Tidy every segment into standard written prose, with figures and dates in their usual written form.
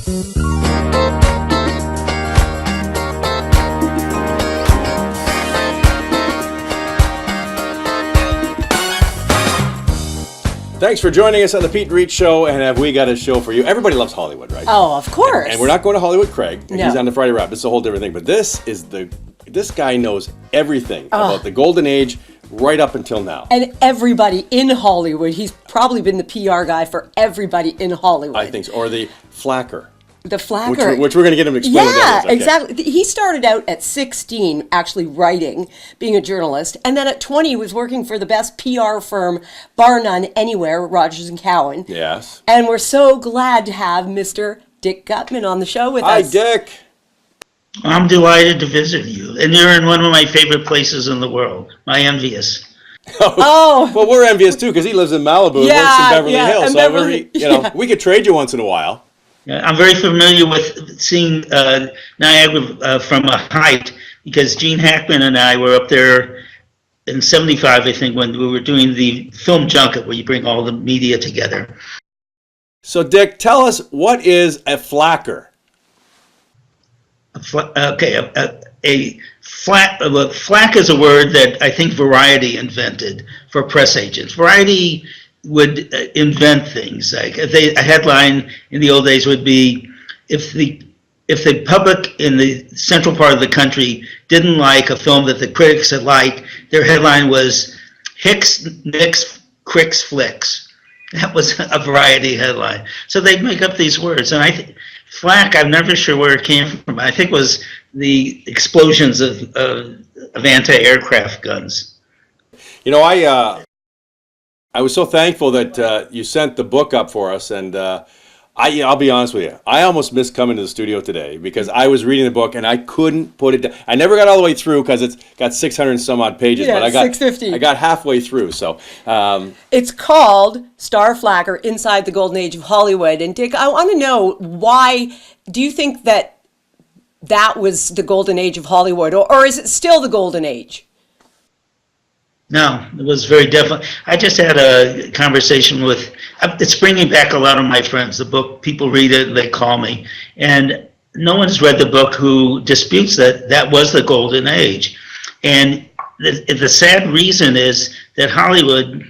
Thanks for joining us on the Peet Reet Show, and have we got a show for you? Everybody loves Hollywood, right? Oh, of course. And we're not going to Hollywood Craig. No. He's on the Friday Wrap. It's a whole different thing. But this guy knows everything about the golden age right up until now. And everybody in Hollywood. He's probably been the PR guy for everybody in Hollywood. I think so. Or the flacker. The flacker. Which we're going to get him to explain. Yeah, okay. exactly. He started out at 16 actually writing, being a journalist. And then at 20 he was working for the best PR firm, bar none, anywhere, Rogers & Cowan. Yes. And we're so glad to have Mr. Dick Guttman on the show with us. Hi, Dick. I'm delighted to visit you. And you're in one of my favorite places in the world. My envious. Oh. Well, we're envious too because he lives in Malibu and works in Beverly Hills. So we could trade you once in a while. I'm very familiar with seeing Niagara from a height because Gene Hackman and I were up there in '75, I think, when we were doing the film junket where you bring all the media together. So, Dick, tell us, what is a flacker? Flack is a word that I think Variety invented for press agents. Variety would invent things like a headline in the old days would be if the public in the central part of the country didn't like a film that the critics had liked, their headline was Hicks, Nicks, Cricks, Flicks. That was a Variety headline. So they'd make up these words, and flack, I'm never sure where it came from. I think it was the explosions of anti-aircraft guns. You know, I was so thankful that you sent the book up for us, and I'll be honest with you, I almost missed coming to the studio today because I was reading the book and I couldn't put it down. I never got all the way through because it's got 600 and some odd pages, but I got 650. I got halfway through. So it's called Star Flacker: Inside the Golden Age of Hollywood. And Dick, I want to know, why do you think that was the golden age of Hollywood, or is it still the golden age? No, it was very definitely. I just had a conversation with, it's bringing back a lot of my friends. The book, people read it and they call me. And no one's read the book who disputes that was the golden age. And the sad reason is that Hollywood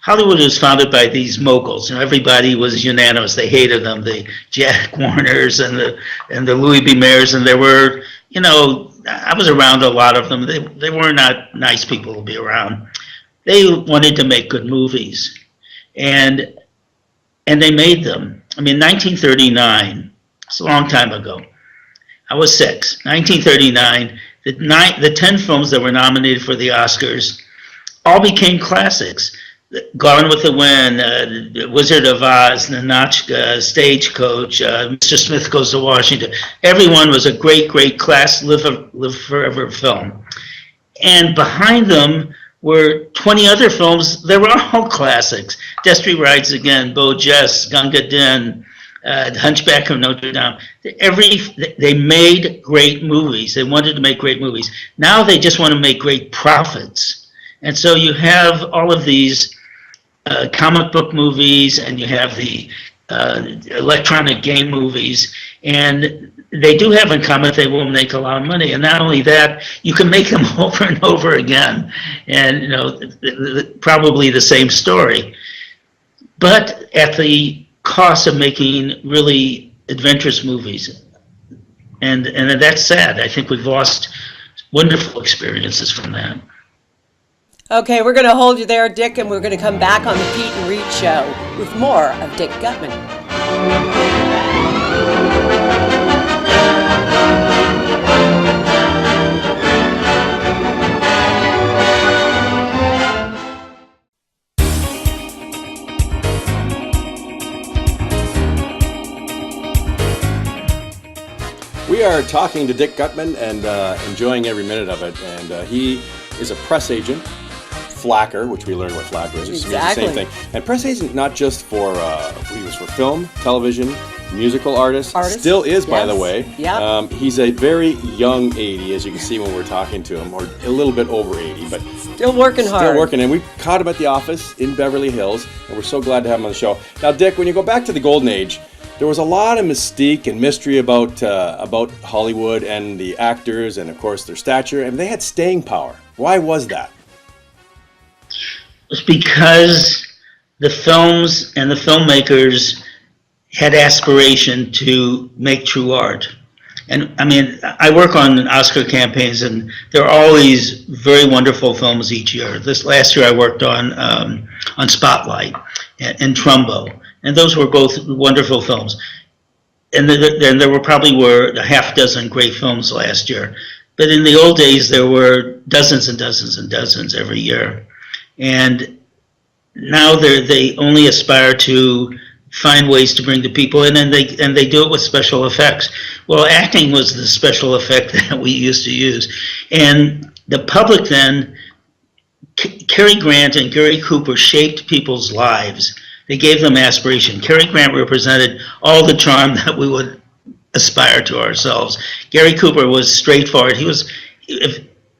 was founded by these moguls. You know, everybody was unanimous. They hated them, the Jack Warners and the Louis B. Mayers. And there were, you know, I was around a lot of them. They were not nice people to be around. They wanted to make good movies, and they made them. I mean, 1939. It's a long time ago. I was 6. 1939. The 10 films that were nominated for the Oscars all became classics. Gone with the Wind, Wizard of Oz, Ninotchka, Stagecoach, Mr. Smith Goes to Washington. Everyone was a great, great class, live forever film. And behind them were 20 other films that were all classics. Destry Rides Again, Beau Geste, Gunga Din, Hunchback of Notre Dame. They made great movies. They wanted to make great movies. Now they just want to make great profits. And so you have all of these comic book movies, and you have the electronic game movies, and they do have in common they will make a lot of money. And not only that, you can make them over and over again, and you know, probably the same story, but at the cost of making really adventurous movies. And that's sad. I think we've lost wonderful experiences from that. Okay, we're going to hold you there, Dick, and we're going to come back on the Peet Reet Show with more of Dick Guttman. we are talking to Dick Guttman and enjoying every minute of it. And he is a press agent. Flacker, which we learned what flacker is, which exactly. means the same thing. And press agent not just for he was for film, television, musical artist. Still is, by the way. Yeah. He's a very young 80, as you can see when we're talking to him, or a little bit over 80, but still working hard. Still working, and we caught him at the office in Beverly Hills, and we're so glad to have him on the show. Now, Dick, when you go back to the golden age, there was a lot of mystique and mystery about Hollywood and the actors and, of course, their stature, and they had staying power. Why was that? It's because the films and the filmmakers had aspiration to make true art. And I mean, I work on Oscar campaigns, and there are always very wonderful films each year. This last year I worked on Spotlight and Trumbo, and those were both wonderful films. And there were probably a half dozen great films last year. But in the old days, there were dozens and dozens and dozens every year. And now they only aspire to find ways to bring the people in, and they do it with special effects. Well, acting was the special effect that we used to use. And the public then, Cary Grant and Gary Cooper shaped people's lives. They gave them aspiration. Cary Grant represented all the charm that we would aspire to ourselves. Gary Cooper was straightforward.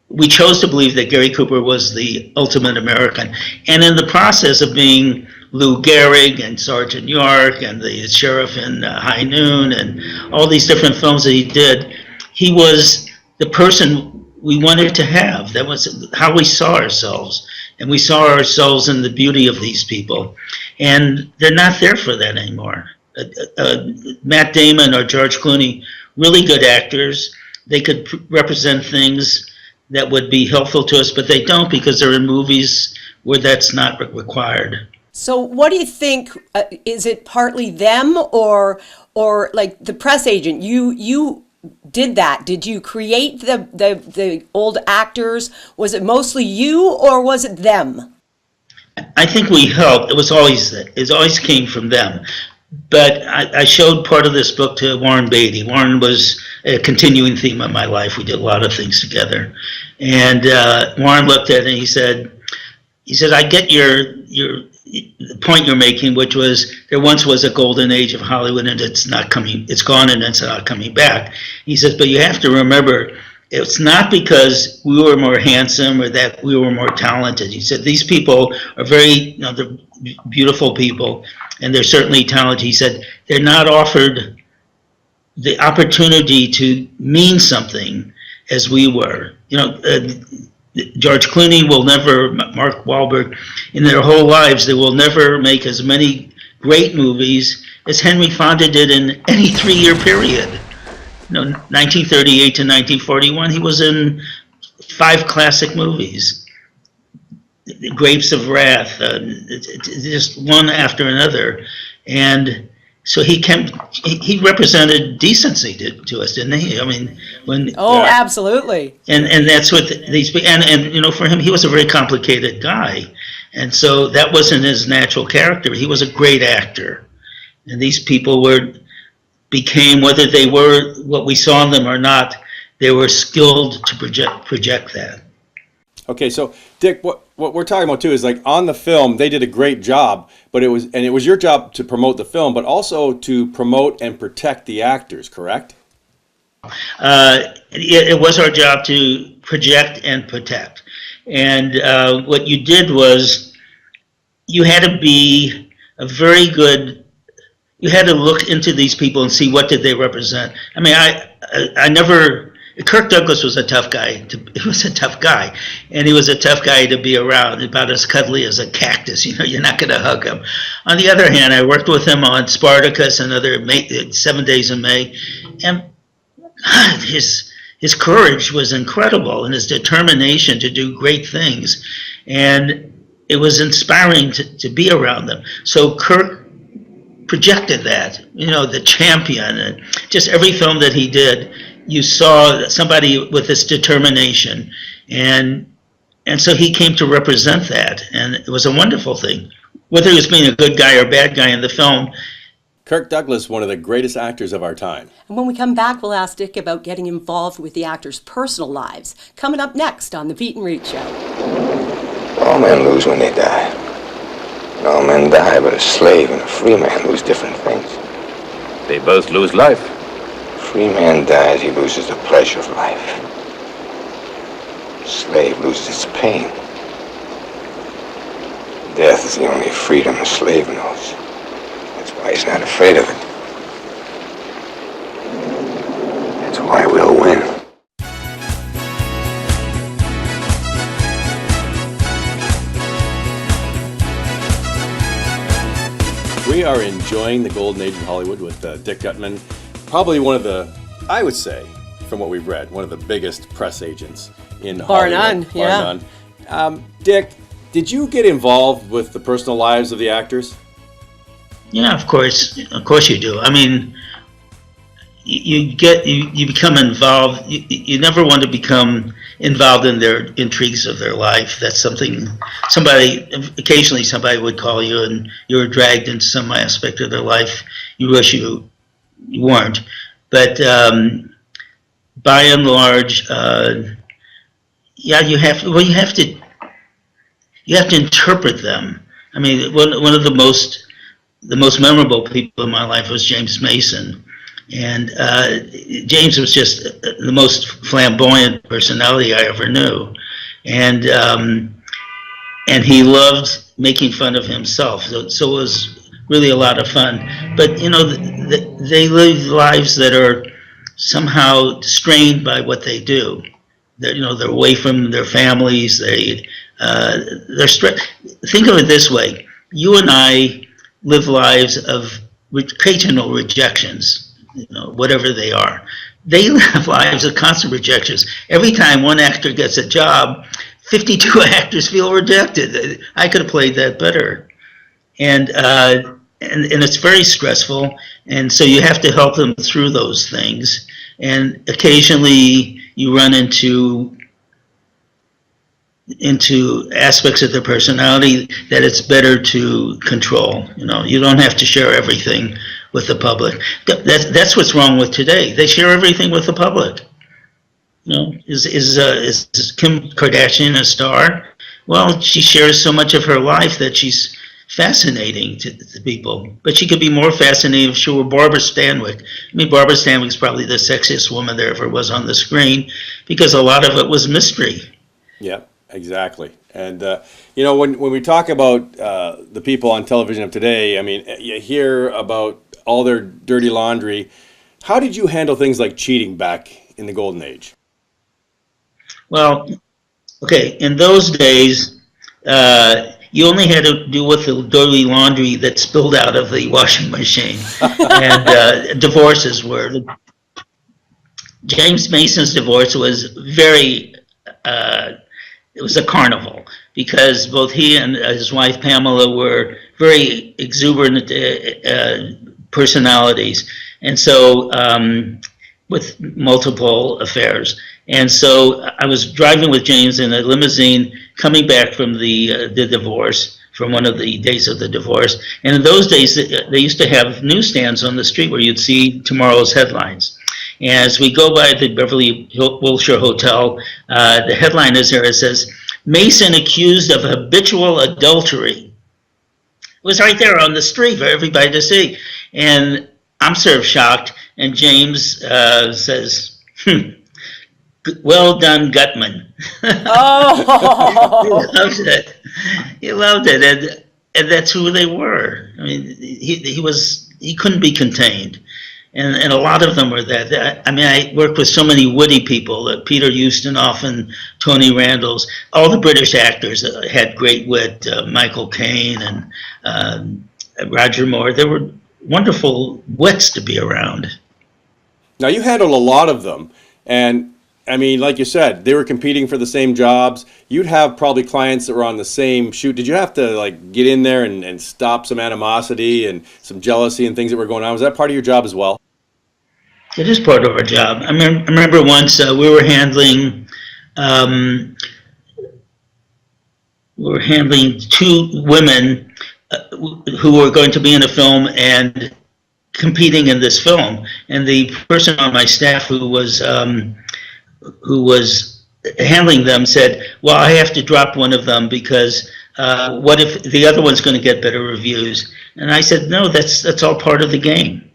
We chose to believe that Gary Cooper was the ultimate American. And in the process of being Lou Gehrig and Sergeant York and the sheriff in High Noon and all these different films that he did, he was the person we wanted to have. That was how we saw ourselves. And we saw ourselves in the beauty of these people. And they're not there for that anymore. Matt Damon or George Clooney, really good actors. They could represent things that would be helpful to us, but they don't, because they're in movies where that's not required. So what do you think, is it partly them or like the press agent? You did that. Did you create the old actors? Was it mostly you or was it them? I think we helped. It always came from them. But I showed part of this book to Warren Beatty. Warren was a continuing theme of my life. We did a lot of things together. And Warren looked at it and he said, I get the point you're making, which was there once was a golden age of Hollywood and it's gone and it's not coming back. He says, but you have to remember, it's not because we were more handsome or that we were more talented. He said, these people are they're beautiful people, and they're certainly talented. He said, they're not offered the opportunity to mean something as we were. George Clooney will never, Mark Wahlberg, in their whole lives, they will never make as many great movies as Henry Fonda did in any 3-year period. 1938 to 1941, he was in 5 classic movies. Grapes of Wrath, just one after another. And so he represented decency to us, didn't he? I mean, absolutely. And that's what these, and for him, he was a very complicated guy. And so that wasn't his natural character. He was a great actor. And these people became, whether they were what we saw in them or not, they were skilled to project that. Okay, so Dick, what we're talking about too is like on the film, they did a great job, but it was your job to promote the film, but also to promote and protect the actors, correct? It was our job to project and protect. And what you did was you had to be you had to look into these people and see what did they represent. I mean, I never, Kirk Douglas was a tough guy. He was a tough guy, and he was a tough guy to be around, about as cuddly as a cactus. You're not going to hug him. On the other hand, I worked with him on Spartacus and other 7 Days in May, and God, his courage was incredible, and his determination to do great things, and it was inspiring to be around them. So Kirk projected that, the champion, and just every film that he did, you saw somebody with this determination, and so he came to represent that, and it was a wonderful thing. Whether he was being a good guy or bad guy in the film. Kirk Douglas, one of the greatest actors of our time. And when we come back, we'll ask Dick about getting involved with the actors' personal lives. Coming up next on the Peet Reet Show. All men lose when they die. And all men die, but a slave and a free man lose different things. They both lose life. Free man dies, he loses the pleasure of life. Slave loses its pain. Death is the only freedom a slave knows. That's why he's not afraid of it. We are enjoying the golden age of Hollywood with Dick Guttman, probably one of the, I would say, from what we've read, one of the biggest press agents in Bar Hollywood. none, yeah. None. Dick, did you get involved with the personal lives of the actors? Yeah, of course you do. I mean, you become involved. You never want to become involved in their intrigues of their life. That's something occasionally somebody would call you and you were dragged into some aspect of their life you wish you weren't. But by and large, yeah, you have to interpret them. I mean, one of the most memorable people in my life was James Mason. And James was just the most flamboyant personality I ever knew, and he loved making fun of himself. So it was really a lot of fun. But you know, they live lives that are somehow strained by what they do. They're away from their families. They're think of it this way: you and I live lives of occasional rejections. Whatever they are. They live lives of constant rejections. Every time one actor gets a job, 52 actors feel rejected. I could have played that better. And it's very stressful, and so you have to help them through those things. And occasionally you run into aspects of their personality that it's better to control. You don't have to share everything with the public. That's what's wrong with today. They share everything with the public. Is Kim Kardashian a star? Well, she shares so much of her life that she's fascinating to people. But she could be more fascinating if she were Barbara Stanwyck. I mean, Barbara Stanwyck's probably the sexiest woman there ever was on the screen because a lot of it was mystery. Yeah, exactly. And, when we talk about the people on television of today, I mean, you hear about all their dirty laundry. How did you handle things like cheating back in the golden age? Well, okay, in those days, you only had to deal with the dirty laundry that spilled out of the washing machine. And divorces were. James Mason's divorce was it was a carnival because both he and his wife Pamela were very exuberant personalities, and so with multiple affairs. And so I was driving with James in a limousine coming back from the divorce, from one of the days of the divorce. And in those days, they used to have newsstands on the street where you'd see tomorrow's headlines. And as we go by the Beverly Wilshire Hotel, the headline is there. It says, "Mason accused of habitual adultery." It was right there on the street for everybody to see. And I'm sort of shocked. And James says, "Well done, Guttman." Oh. He loved it. And that's who they were. I mean, he couldn't be contained. And a lot of them were that. I mean, I worked with so many witty people, Peter Ustinov and Tony Randalls. All the British actors had great wit, Michael Caine and Roger Moore. They were wonderful wits to be around. Now, you handled a lot of them. And, I mean, like you said, they were competing for the same jobs. You'd have probably clients that were on the same shoot. Did you have to, get in there and stop some animosity and some jealousy and things that were going on? Was that part of your job as well? It is part of our job. I remember once we were handling two women who were going to be in a film and competing in this film, and the person on my staff who was handling them said, "Well, I have to drop one of them because what if the other one's going to get better reviews?" And I said, "No, that's all part of the game."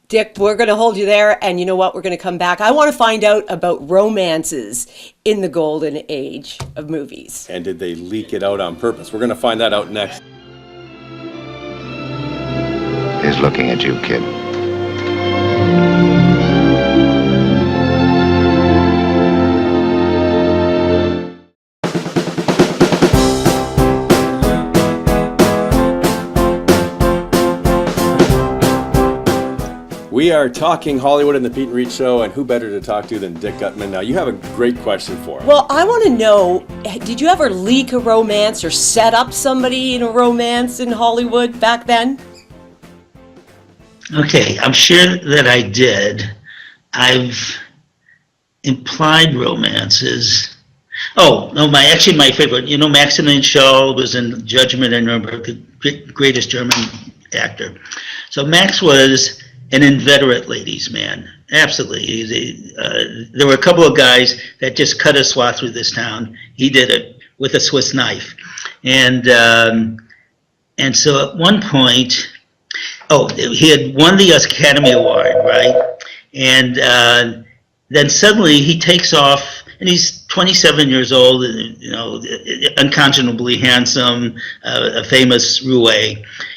Dick, we're going to hold you there, and you know what? We're going to come back. I want to find out about romances in the golden age of movies. And did they leak it out on purpose? We're going to find that out next. He's looking at you, kid. We are talking Hollywood in the Peet Reet Show, and who better to talk to than Dick Guttman? Now, you have a great question for him. Well, I want to know, did you ever leak a romance or set up somebody in a romance in Hollywood back then? Okay, I'm sure that I did. I've implied romances. Oh, no, my favorite, Maximilian Schell was in Judgment in Nuremberg, the greatest German actor. So Max was an inveterate ladies' man, absolutely. There were a couple of guys that just cut a swath through this town. He did it with a Swiss knife. And so at one point, he had won the Academy Award, right? And then suddenly he takes off, and he's 27 years old, unconscionably handsome, a famous roue.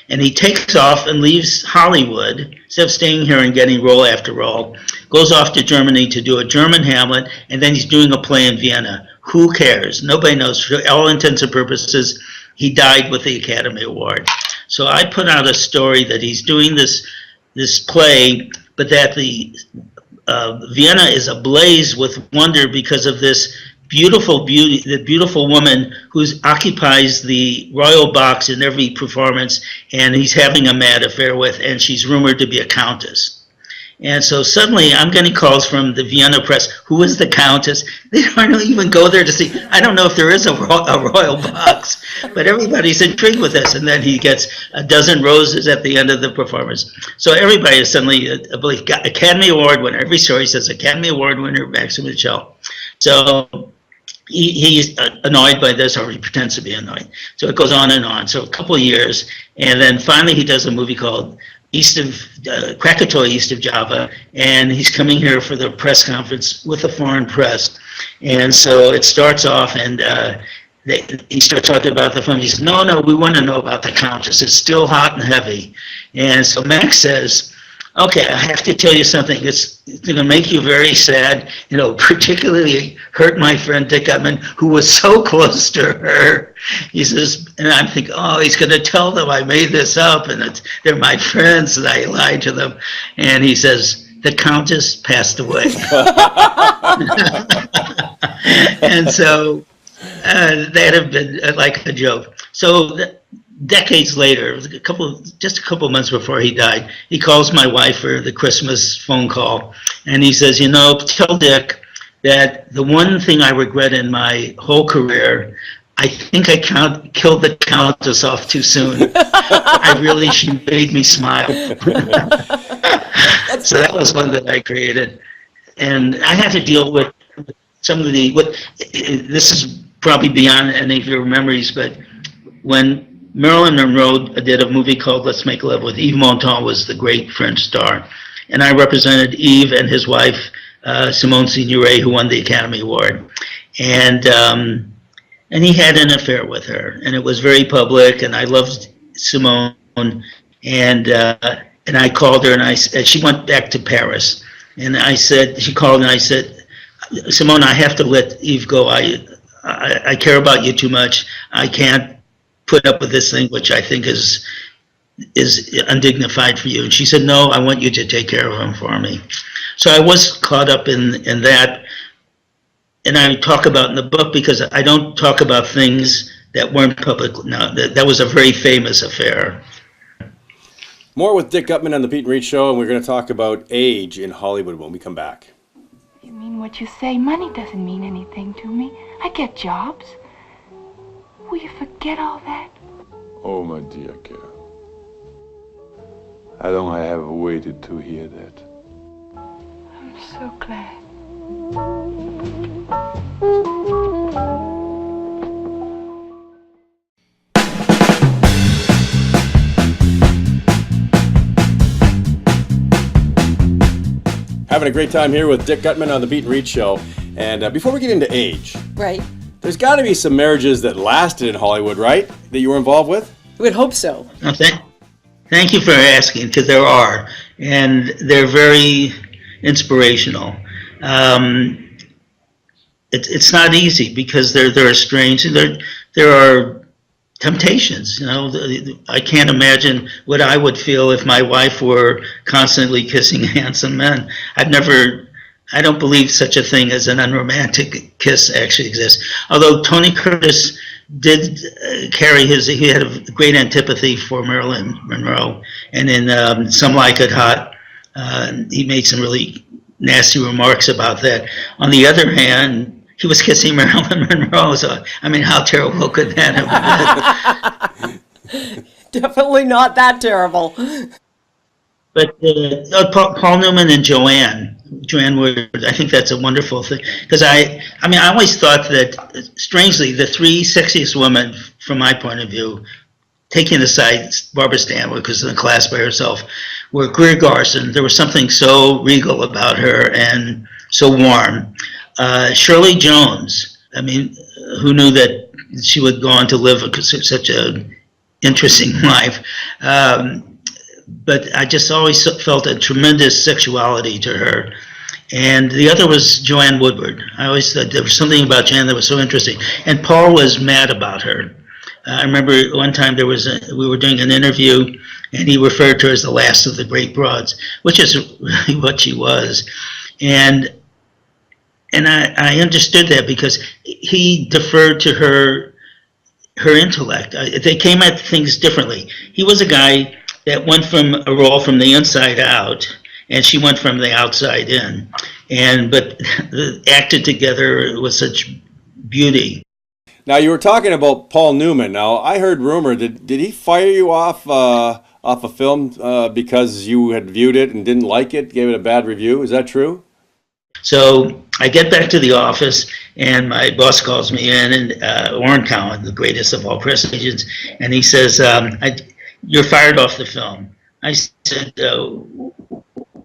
And he takes off and leaves Hollywood, instead of staying here and getting role after role, goes off to Germany to do a German Hamlet, and then he's doing a play in Vienna. Who cares? Nobody knows. For all intents and purposes, he died with the Academy Award. So I put out a story that he's doing this play, but that the Vienna is ablaze with wonder because of this beautiful woman who occupies the royal box in every performance, and he's having a mad affair with, and she's rumored to be a countess. And so suddenly I'm getting calls from the Vienna press. Who is the countess? They don't even go there to see. I don't know if there is a royal box, but everybody's intrigued with this. And then he gets a dozen roses at the end of the performance. So everybody is suddenly, I believe, got Academy Award winner. Every story says Academy Award winner, Maximilian Schell. So he's annoyed by this, or he pretends to be annoyed. So it goes on and on. So a couple of years, and then finally he does a movie called Krakatoa East of Java, and he's coming here for the press conference with the foreign press. And so it starts off, and he starts talking about the film. He says, no, we want to know about the Countess. It's still hot and heavy. And so Max says, okay, I have to tell you something. It's going to make you very sad, particularly hurt my friend Dick Guttman, who was so close to her. He says, and I'm thinking, he's going to tell them I made this up, and they're my friends, and I lied to them. And he says, the Countess passed away. And so that had been like a joke. So decades later, just a couple of months before he died, he calls my wife for the Christmas phone call, and he says, tell Dick that the one thing I regret in my whole career, I think I killed the Countess off too soon. She made me smile. So that was one that I created. And I had to deal with some of this is probably beyond any of your memories, but when Marilyn Monroe did a movie called Let's Make Love with Yves Montand, was the great French star. And I represented Yves and his wife, Simone Signoret, who won the Academy Award. And he had an affair with her, and it was very public, and I loved Simone. And I called her, and she went back to Paris. And she called, and I said, Simone, I have to let Yves go. I care about you too much. I can't put up with this thing, which I think is undignified for you. And she said, no, I want you to take care of him for me. So I was caught up in that, and I talk about in the book, because I don't talk about things that weren't public. No, that was a very famous affair. More with Dick Guttman on the Peet Reet Show, and we're going to talk about age in Hollywood when we come back. You mean what you say? Money doesn't mean anything to me. I get jobs. Will you forget all that? Oh, my dear girl. How long I have waited to hear that. I'm so glad. Having a great time here with Dick Guttman on the Peet Reet Show. And before we get into age, Right. there's got to be some marriages that lasted in Hollywood, right? That you were involved with? I would hope so. Thank you for asking, because there are, and they're very inspirational. It's not easy because they're estranged. There are temptations. I can't imagine what I would feel if my wife were constantly kissing handsome men. I don't believe such a thing as an unromantic kiss actually exists. Although Tony Curtis did he had a great antipathy for Marilyn Monroe, and in Some Like It Hot, he made some really nasty remarks about that. On the other hand, he was kissing Marilyn Monroe, so I mean, how terrible could that have been? Definitely not that terrible. But Paul Newman and Joanne Woodward, I think that's a wonderful thing. Because I always thought that, strangely, the three sexiest women, from my point of view, taking aside Barbara Stanwyck, who's in the class by herself, were Greer Garson. There was something so regal about her and so warm. Shirley Jones, who knew that she would go on to live such an interesting life? But I just always felt a tremendous sexuality to her. And the other was Joanne Woodward. I always thought there was something about Joanne that was so interesting. And Paul was mad about her. I remember one time we were doing an interview, and he referred to her as the last of the great broads, which is really what she was. And I understood that because he deferred to her intellect. They came at things differently. He was a guy that went from a role from the inside out, and she went from the outside in, but acted together with such beauty. Now, you were talking about Paul Newman. Now, I heard rumor, did he fire you off a film because you had viewed it and didn't like it, gave it a bad review? Is that true? So I get back to the office, and my boss calls me in, and Warren Cowan, the greatest of all press agents, and he says, "You're fired off the film." I said,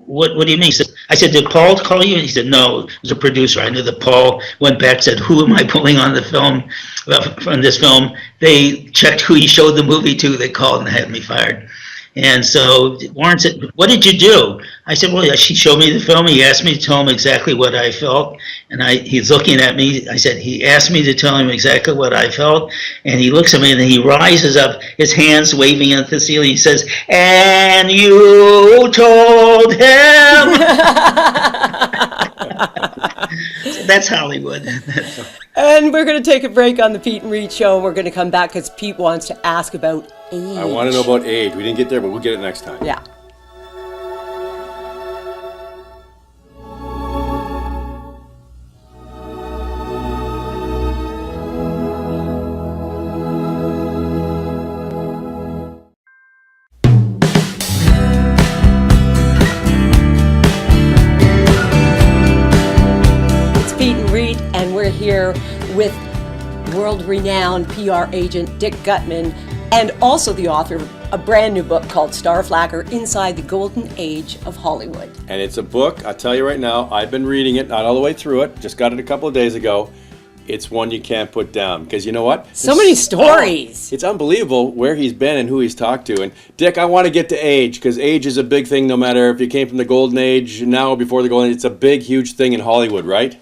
what do you mean? I said, "Did Paul call you?" And he said, "No, it was a producer." I knew that Paul went back and said, "Who am I pulling on the film, from this film?" They checked who he showed the movie to. They called and had me fired. And so Warren said, "What did you do?" I said, "Well, she showed me the film. He asked me to tell him exactly what I felt." And he's looking at me. I said, "He asked me to tell him exactly what I felt." And he looks at me, and then he rises up, his hands waving at the ceiling. He says, "And you told him?" So that's Hollywood. And we're going to take a break on the Peet Reet Show. We're going to come back because Pete wants to ask about age. I want to know about age. We didn't get there, but we'll get it next time. Yeah. Here with world-renowned PR agent Dick Guttman, and also the author of a brand new book called Starflagger, Inside the Golden Age of Hollywood. And it's a book, I'll tell you right now, I've been reading it, not all the way through it, just got it a couple of days ago. It's one you can't put down, because you know what? So many stories. It's unbelievable where he's been and who he's talked to. And Dick, I want to get to age, because age is a big thing, no matter if you came from the Golden Age, now or before the Golden Age. It's a big, huge thing in Hollywood, right?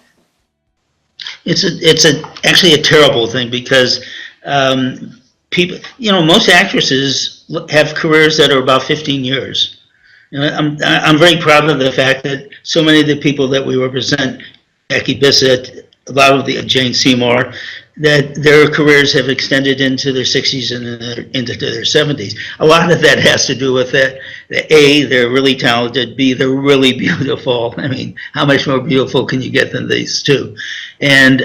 It's actually a terrible thing, because people, most actresses have careers that are about 15 years. I'm very proud of the fact that so many of the people that we represent, Becky Bissett, a lot of the Jane Seymour, that their careers have extended into their 60s and into their 70s. A lot of that has to do with that. A, they're really talented. B, they're really beautiful. I mean, how much more beautiful can you get than these two? And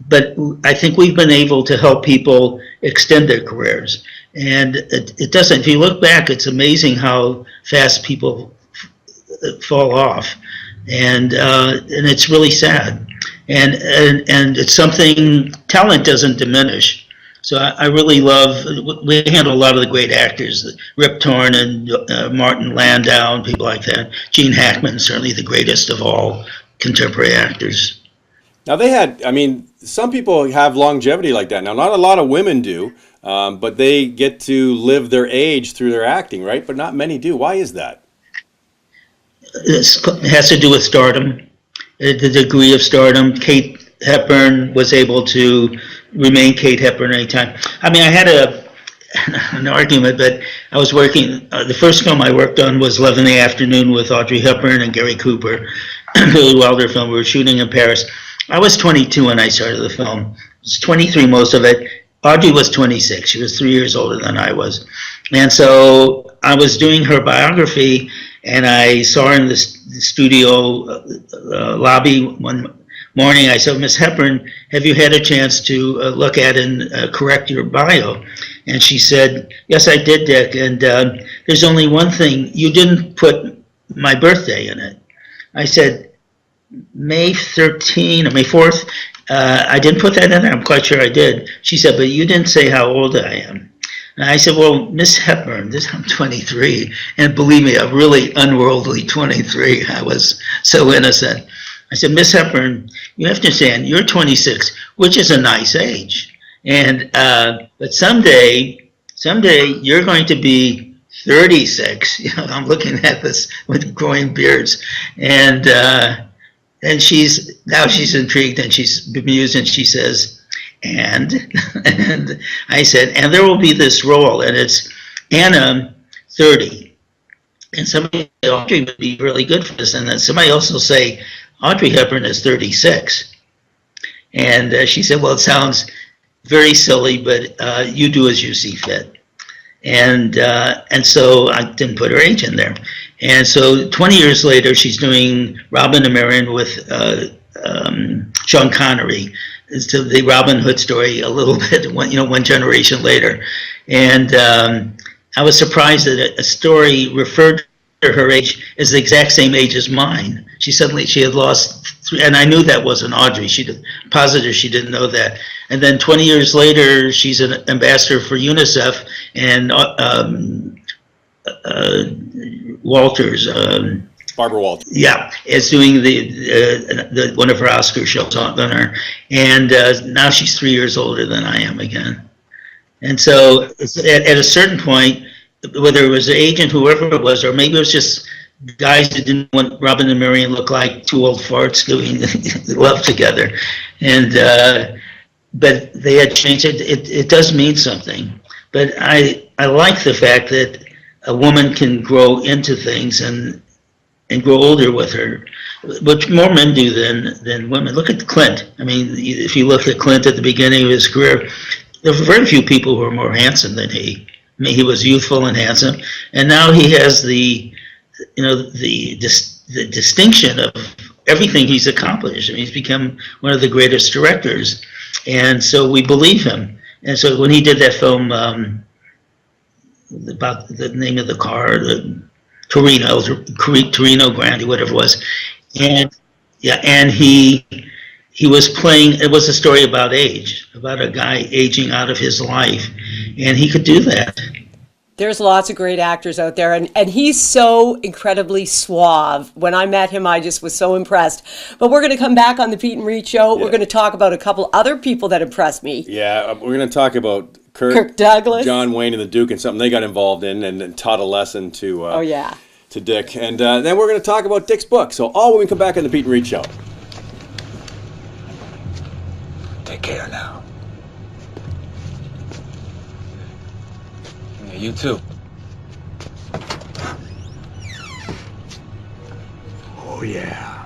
but I think we've been able to help people extend their careers. And it doesn't. If you look back, it's amazing how fast people fall off, and it's really sad. And it's something, talent doesn't diminish. So I really love, we handle a lot of the great actors, Rip Torn and Martin Landau and people like that. Gene Hackman, certainly the greatest of all contemporary actors. Now some people have longevity like that. Now, not a lot of women do, but they get to live their age through their acting, right? But not many do. Why is that? It has to do with stardom. The degree of stardom. Kate Hepburn was able to remain Kate Hepburn anytime. I mean, I had an argument, but I was working, the first film I worked on was Love in the Afternoon with Audrey Hepburn and Gary Cooper, Billy Wilder film. We were shooting in Paris. I was 22 when I started the film. I was 23 most of it. Audrey was 26. She was 3 years older than I was. And so I was doing her biography, and I saw her in the studio lobby one morning. I said, Miss Hepburn, have you had a chance to look at and correct your bio? And she said, yes, I did, Dick. And there's only one thing. You didn't put my birthday in it. I said, May 13 or May 4th. I didn't put that in there. I'm quite sure I did. She said, but you didn't say how old I am. And I said, well, Miss Hepburn, I'm 23. And believe me, a really unworldly 23. I was so innocent. I said, Miss Hepburn, you have to understand, you're 26, which is a nice age. And but someday you're going to be 36. You know, I'm looking at this with growing beards. And she's intrigued and she's bemused and she says, and I said, and there will be this role, and it's Anna 30. And somebody said, Audrey would be really good for this. And then somebody else will say, Audrey Hepburn is 36. And she said, well, it sounds very silly, but you do as you see fit. And so I didn't put her age in there. And so 20 years later, she's doing Robin and Marion with Sean Connery. It's the Robin Hood story a little bit, one generation later. And I was surprised that a story referred to her age is the exact same age as mine. She had lost 3, and I knew that wasn't Audrey. Positive she didn't know that. And then 20 years later, she's an ambassador for UNICEF, and Walters. Barbara Walters. Yeah, is doing the one of her Oscar shows on her, and now she's 3 years older than I am again. And so at a certain point, whether it was the agent, whoever it was, or maybe it was just guys that didn't want Robin and Marion look like two old farts doing love together, and but they had changed it. It does mean something, but I like the fact that a woman can grow into things and grow older with her, which more men do than women. Look at Clint. I mean, if you look at Clint at the beginning of his career, there were very few people who were more handsome than he. I mean, he was youthful and handsome, and now he has the distinction of everything he's accomplished. I mean, he's become one of the greatest directors, and so we believe him. And so when he did that film about the name of the car, the Torino Grande, whatever it was, and he was playing. It was a story about age, about a guy aging out of his life, and he could do that. There's lots of great actors out there, and he's so incredibly suave. When I met him, I just was so impressed. But we're going to come back on the Peet and Reet Show. Yeah. We're going to talk about a couple other people that impressed me. Yeah, we're going to talk about Kirk Douglas, John Wayne, and the Duke, and something they got involved in, and taught a lesson to to Dick. And then we're going to talk about Dick's book. So all when we come back on the Peet and Reet Show. Take care now. Yeah, you too. Oh, yeah.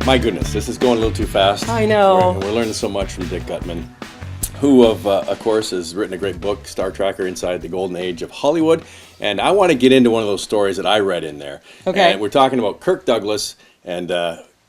My goodness, this is going a little too fast. I know. We're learning so much from Dick Guttman, who, of course, has written a great book, Star Tracker Inside the Golden Age of Hollywood. And I want to get into one of those stories that I read in there. Okay. And we're talking about Kirk Douglas and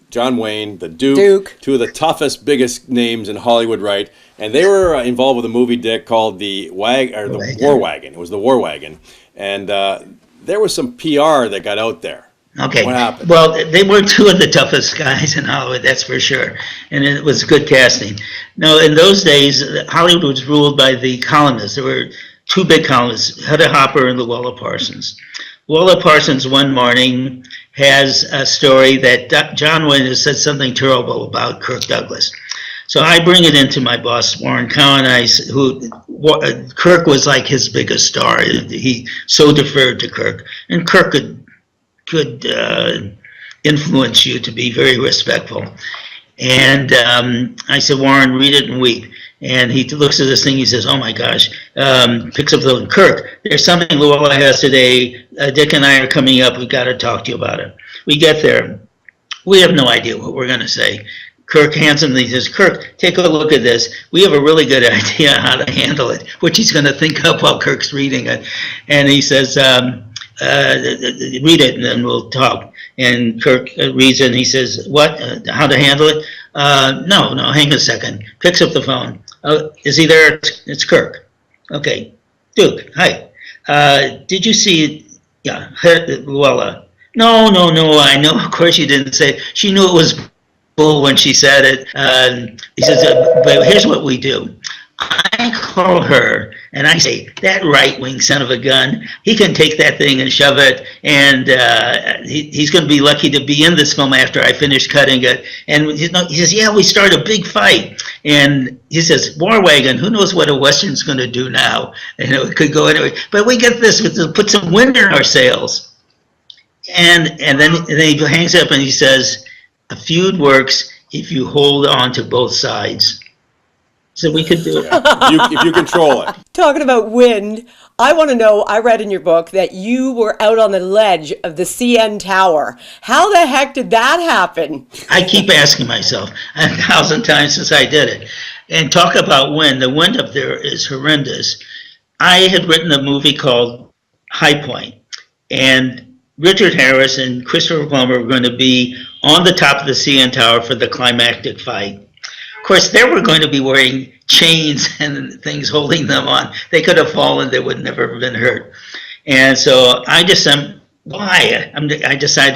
John Wayne, the Duke, two of the toughest, biggest names in Hollywood, right? And they were involved with a movie, Dick, called the War Wagon. It was the War Wagon. And there was some PR that got out there. Okay. What happened? Well, they were two of the toughest guys in Hollywood, that's for sure. And it was good casting. Now, in those days, Hollywood was ruled by the columnists. There were two big columnists, Hedda Hopper and Luella Parsons. Luella Parsons one morning has a story that John Wayne has said something terrible about Kirk Douglas. So I bring it into my boss, Warren Cowan, Kirk was like his biggest star. He so deferred to Kirk. And Kirk could influence you to be very respectful. And I said, Warren, read it and weep. And he looks at this thing, he says, oh my gosh, picks up the Kirk, there's something Luella has today. Dick and I are coming up. We've got to talk to you about it. We get there. We have no idea what we're going to say. Kirk hands him, he says, Kirk, take a look at this. We have a really good idea how to handle it, which he's going to think up while Kirk's reading it. And he says, read it and then we'll talk. And Kirk reads it and he says, what, how to handle it? No, hang a second. Picks up the phone. Is he there? It's Kirk. Okay. Duke, hi. Did you see, Luella? No, I know, of course you didn't say it. She knew it was bull when she said it. He says, but here's what we do. I call her and I say, that right-wing son of a gun, he can take that thing and shove it, and he's going to be lucky to be in this film after I finish cutting it. And he says, yeah, we start a big fight. And he says, War Wagon, who knows what a Western's going to do now? It could go anyway. But we get this, put some wind in our sails. And then he hangs up and he says, a feud works if you hold on to both sides. So we could do it. If you control it. Talking about wind, I want to know, I read in your book that you were out on the ledge of the CN Tower. How the heck did that happen? I keep asking myself 1,000 times since I did it. And talk about wind. The wind up there is horrendous. I had written a movie called Highpoint, and Richard Harris and Christopher Plummer were going to be on the top of the CN Tower for the climactic fight. Of course, they were going to be wearing chains and things holding them on. They could have fallen. They would never have been hurt. And so I decided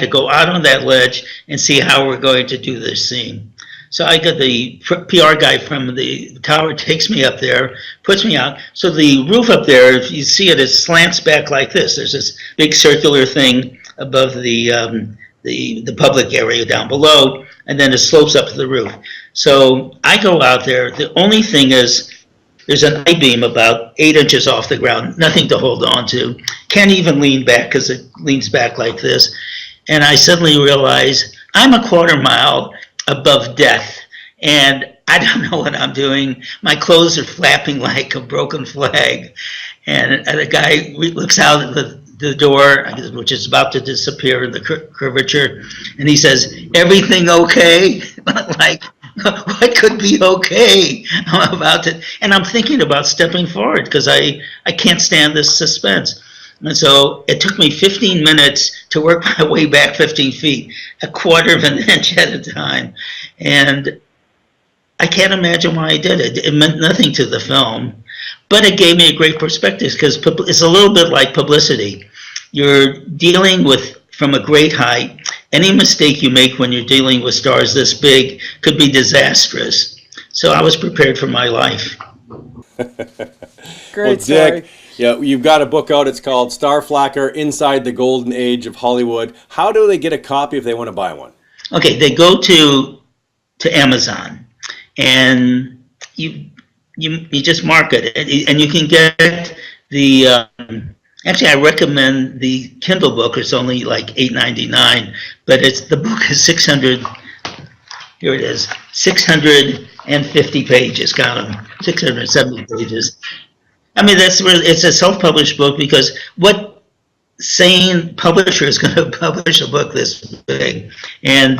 to go out on that ledge and see how we're going to do this scene. So I got the PR guy from the tower, takes me up there, puts me out. So the roof up there, if you see it, it slants back like this. There's this big circular thing above the public area down below, and then it slopes up to the roof. So I go out there. The only thing is there's an I-beam about 8 inches off the ground, nothing to hold on to. Can't even lean back because it leans back like this. And I suddenly realize I'm a 1/4 mile above death, and I don't know what I'm doing. My clothes are flapping like a broken flag. And the guy looks out at the door, which is about to disappear in the curvature, and he says, everything okay? Like, what could be okay? I'm about to, and I'm thinking about stepping forward because I can't stand this suspense. And so it took me 15 minutes to work my way back 15 feet, a 1/4 of an inch at a time. And I can't imagine why I did it. It meant nothing to the film, but it gave me a great perspective because it's a little bit like publicity. You're dealing with, from a great height, any mistake you make when you're dealing with stars this big could be disastrous. So I was prepared for my life. Great story. Dick, yeah, you've got a book out. It's called Starflacker, Inside the Golden Age of Hollywood. How do they get a copy if they want to buy one? Okay, they go to Amazon, and you just mark it, and you can get the. Actually, I recommend the Kindle book. It's only like $8.99, but the book is 600. Here it is, 650 pages. Count them, 670 pages. I mean, it's a self-published book because what sane publisher is going to publish a book this big? And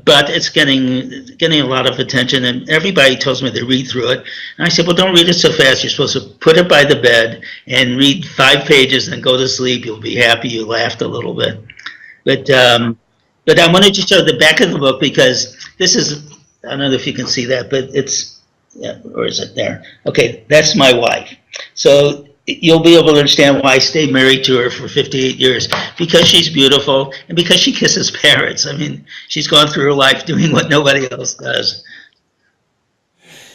but it's getting a lot of attention, and everybody tells me they read through it. And I said, well, don't read it so fast. You're supposed to put it by the bed and read 5 pages and go to sleep. You'll be happy you laughed a little bit. But I wanted to show the back of the book because this is, I don't know if you can see that, but it's, yeah, or is it there? Okay, that's my wife. So you'll be able to understand why I stayed married to her for 58 years, because she's beautiful and because she kisses parrots. I mean, she's gone through her life doing what nobody else does.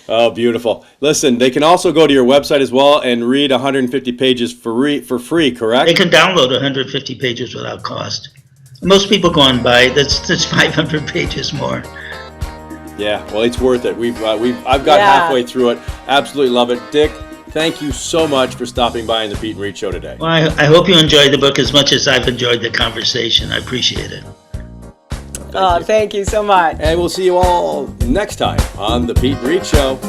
Oh, beautiful. Listen, they can also go to your website as well and read 150 pages for free, correct? They can download 150 pages without cost. Most people go and buy, that's 500 pages more. Yeah, well, it's worth it. I've got halfway through it. Absolutely love it. Dick, thank you so much for stopping by in the Peet Reet Show today. Well, I hope you enjoyed the book as much as I've enjoyed the conversation. I appreciate it. Thank you so much. And we'll see you all next time on the Peet Reet Show.